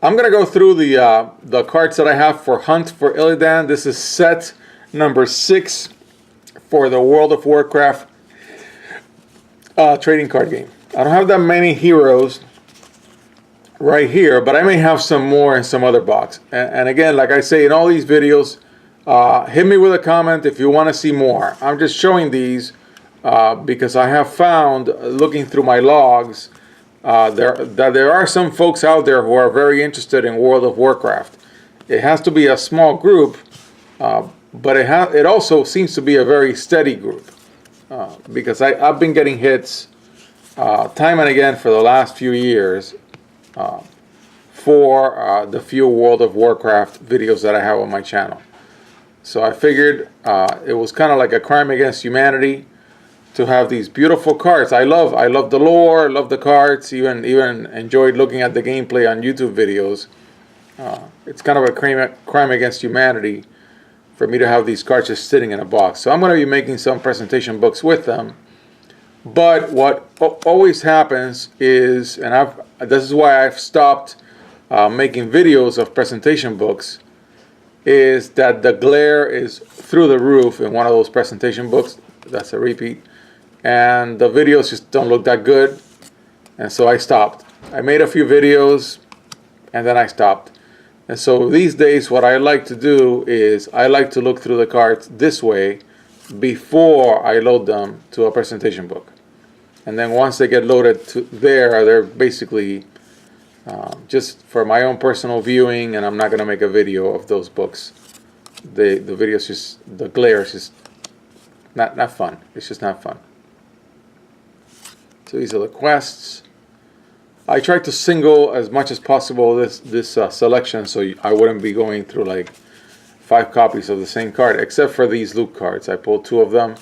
I'm gonna go through the cards that I have for Hunt for Illidan. This is set number 6 for the World of Warcraft trading card game. I don't have that many heroes right here, but I may have some more in some other box. And again, like I say in all these videos, hit me with a comment if you want to see more. I'm just showing these because I have found, looking through my logs, that there are some folks out there who are very interested in World of Warcraft. It has to be a small group, but it also seems to be a very steady group, because I've been getting hits time and again for the last few years for the few World of Warcraft videos that I have on my channel. So I figured it was kind of like a crime against humanity to have these beautiful cards. I love the lore, I love the cards, even enjoyed looking at the gameplay on YouTube videos. It's kind of a crime against humanity for me to have these cards just sitting in a box. So I'm going to be making some presentation books with them. But what always happens is, and this is why I've stopped making videos of presentation books, is that the glare is through the roof in one of those presentation books. That's a repeat. And the videos just don't look that good. And so I stopped. I made a few videos and then I stopped. And so these days what I like to do is I like to look through the cards this way before I load them to a presentation book. And then once they get loaded to there, they're basically just for my own personal viewing, and I'm not going to make a video of those books. The video's just, the glare is just not fun. It's just not fun. So these are the quests. I tried to single as much as possible this selection, so I wouldn't be going through like 5 copies of the same card, except for these loot cards. I pulled 2 of them.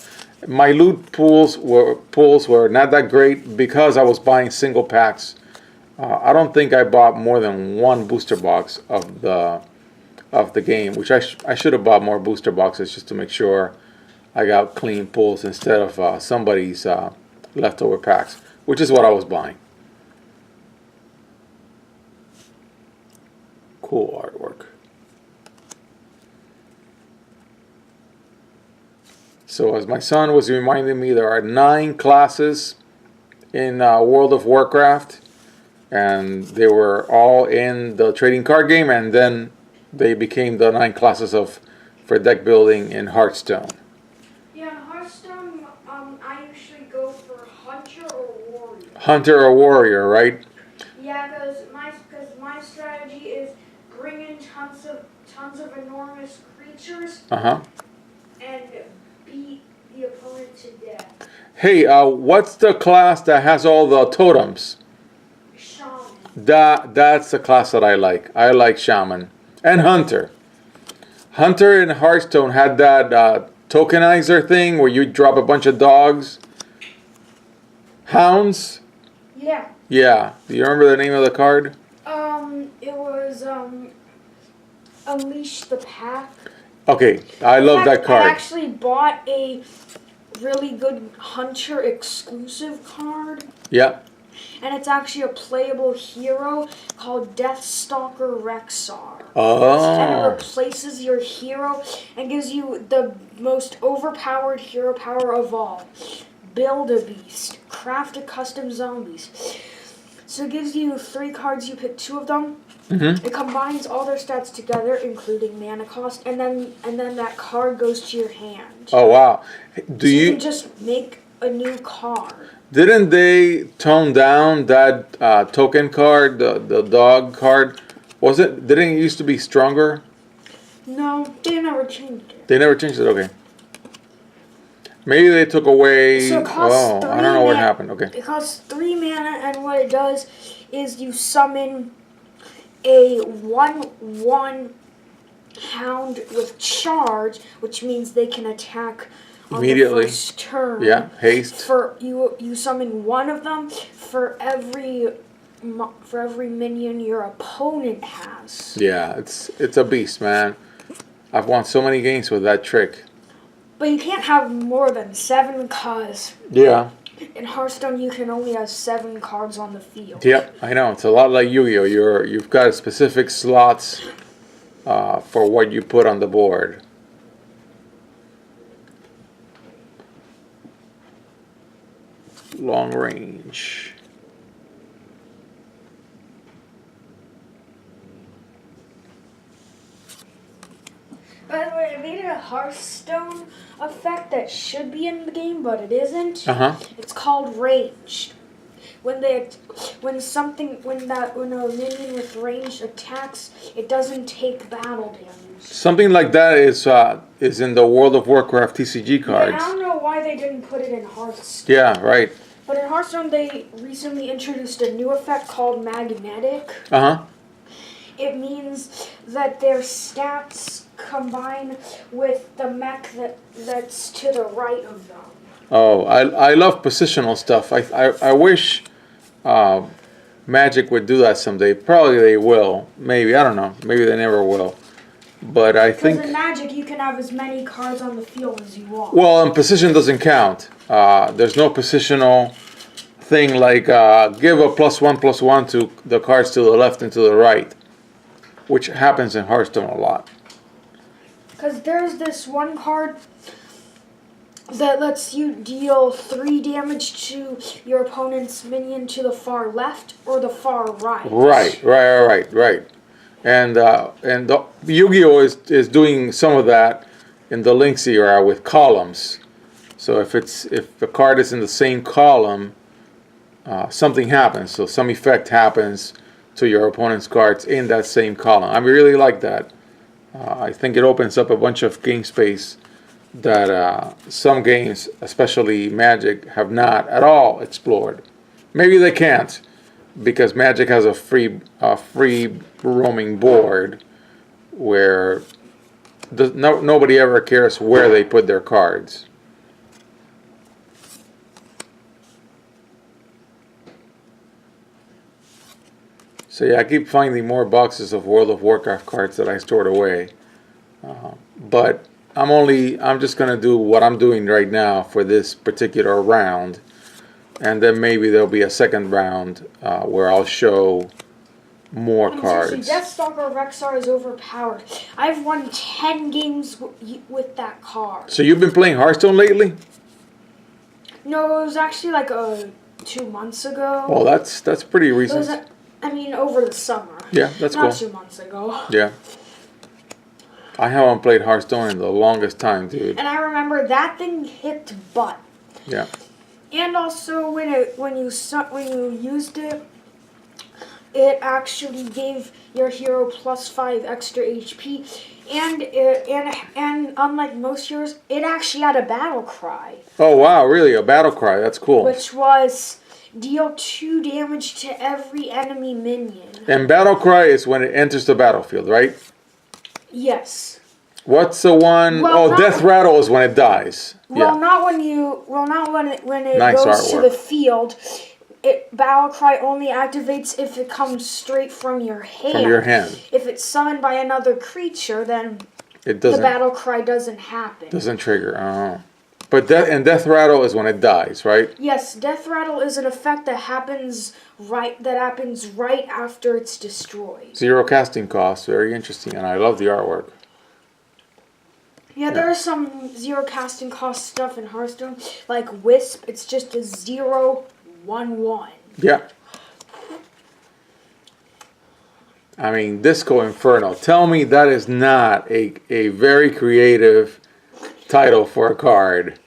My loot pulls were not that great because I was buying single packs. I don't think I bought more than 1 booster box of the game, which I should have bought more booster boxes just to make sure I got clean pulls instead of somebody's leftover packs, which is what I was buying. Cool artwork. So as my son was reminding me, there are 9 classes in World of Warcraft, and they were all in the trading card game, and then they became the 9 classes for deck building in Hearthstone. Yeah, in Hearthstone, I usually go for Hunter or Warrior. Hunter or Warrior, right? Yeah, because my strategy is bring in tons of enormous creatures. And beat the opponent to death. Hey, what's the class that has all the totems? Shaman. That's the class that I like. I like Shaman. And Hunter. Hunter in Hearthstone had that tokenizer thing where you drop a bunch of dogs. Hounds? Yeah. Yeah. Do you remember the name of the card? It was Unleash the Pack. Okay, I love that card. I actually bought a really good Hunter exclusive card. Yeah. And it's actually a playable hero called Deathstalker Rexar. Oh. And it replaces your hero and gives you the most overpowered hero power of all. Build a beast. Craft a custom zombies. So it gives you 3 cards, you pick 2 of them. Mm-hmm. It combines all their stats together, including mana cost, and then that card goes to your hand. Oh wow! You can just make a new card. Didn't they tone down that token card, the dog card? Didn't it used to be stronger? No, they never changed it. They never changed it. Okay. Maybe they took away. So it costs 3 I don't know what happened. Okay. It costs 3 mana, and what it does is you summon a 1/1 hound with charge, which means they can attack on immediately. The first turn. Yeah, haste. For you summon 1 of them for every minion your opponent has. Yeah, it's a beast, man. I've won so many games with that trick. But you can't have more than 7 cause. Yeah. In Hearthstone, you can only have 7 cards on the field. Yep, I know. It's a lot like Yu-Gi-Oh. You've got specific slots for what you put on the board. Long range. By the way, I made a Hearthstone effect that should be in the game, but it isn't. It's called ranged. When a minion with range attacks, it doesn't take battle damage. Something like that is in the World of Warcraft TCG cards. Yeah, I don't know why they didn't put it in Hearthstone. Yeah, right. But in Hearthstone, they recently introduced a new effect called magnetic. It means that their stats combine with the mech that's to the right of them. Oh, I love positional stuff. I wish Magic would do that someday. Probably they will. Maybe, I don't know. Maybe they never will. But I think... Because in Magic, you can have as many cards on the field as you want. Well, and position doesn't count. There's no positional thing like give a +1/+1 to the cards to the left and to the right, which happens in Hearthstone a lot. Because there's this one card that lets you deal 3 damage to your opponent's minion to the far left or the far right. Right. And the Yu-Gi-Oh is doing some of that in the Links era with columns. So if the card is in the same column, something happens. So some effect happens to your opponent's cards in that same column. I really like that. I think it opens up a bunch of game space that some games, especially Magic, have not at all explored. Maybe they can't, because Magic has a free roaming board where nobody ever cares where they put their cards. So yeah, I keep finding more boxes of World of Warcraft cards that I stored away. But I'm just gonna do what I'm doing right now for this particular round, and then maybe there'll be a second round where I'll show more cards. Deathstalker Rexar is overpowered. I've won 10 games with that card. So you've been playing Hearthstone lately? No, it was actually like 2 months ago. Well, that's pretty recent. Over the summer. Yeah, that's cool. Not 2 months ago. Yeah. I haven't played Hearthstone in the longest time, dude. And I remember that thing hit butt. Yeah. And also when you used it, it actually gave your hero +5 extra HP, and unlike most heroes, it actually had a battle cry. Oh wow, really? A battle cry? That's cool. Which was deal 2 damage to every enemy minion. And battle cry is when it enters the battlefield, right? Yes. What's the one? Death rattle is when it dies. Well, yeah. not when it Nice goes artwork. to the field. Battle cry only activates if it comes straight from your hand. From your hand. If it's summoned by another creature, then it doesn't. The battle cry doesn't happen. Doesn't trigger. Oh. But death rattle is when it dies, right? Yes, death rattle is an effect that happens right after it's destroyed. 0 casting cost, very interesting, and I love the artwork. Yeah, there are some 0 casting cost stuff in Hearthstone, like Wisp. It's just a 0/1/1. Yeah. I mean, Disco Inferno. Tell me that is not a very creative title for a card.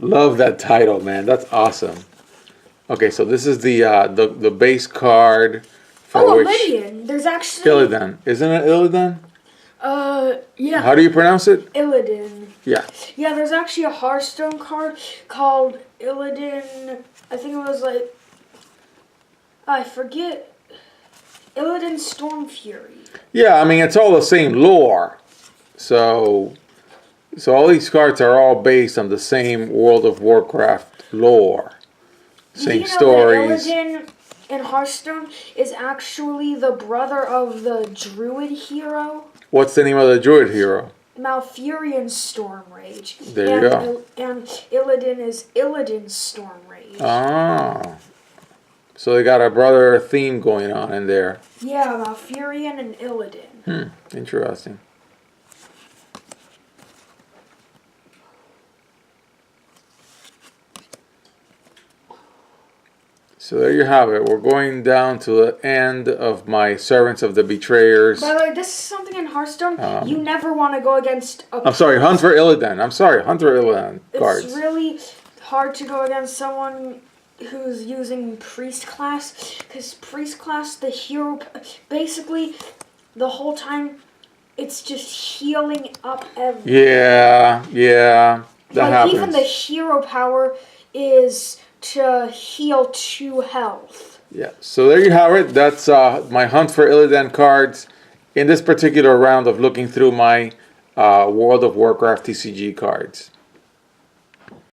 Love that title, man. That's awesome. Okay, so this is the base card for which Illidan. There's actually Illidan. Isn't it Illidan? Yeah. How do you pronounce it? Illidan. Yeah. Yeah, there's actually a Hearthstone card called Illidan. I think it was like I forget. Illidan Storm Fury. Yeah, I mean it's all the same lore. So all these cards are all based on the same World of Warcraft lore. Same stories. Illidan in Hearthstone is actually the brother of the Druid hero. What's the name of the Druid hero? Malfurion's Storm Rage. There you go. And Illidan is Illidan's Storm Rage. Ah. So they got a brother theme going on in there. Yeah, Malfurion and Illidan. Interesting. So there you have it. We're going down to the end of my Servants of the Betrayers. By the way, this is something in Hearthstone. You never want to go against a... I'm sorry, Hunt for Illidan. I'm sorry, Hunt for Illidan cards. It's really hard to go against someone who's using Priest class. Because Priest class, the hero... Basically, the whole time, it's just healing up everything. Yeah. That happens. Even the hero power is to heal 2 health. Yeah, so there you have it. That's my Hunt for Illidan cards in this particular round of looking through my World of Warcraft TCG cards.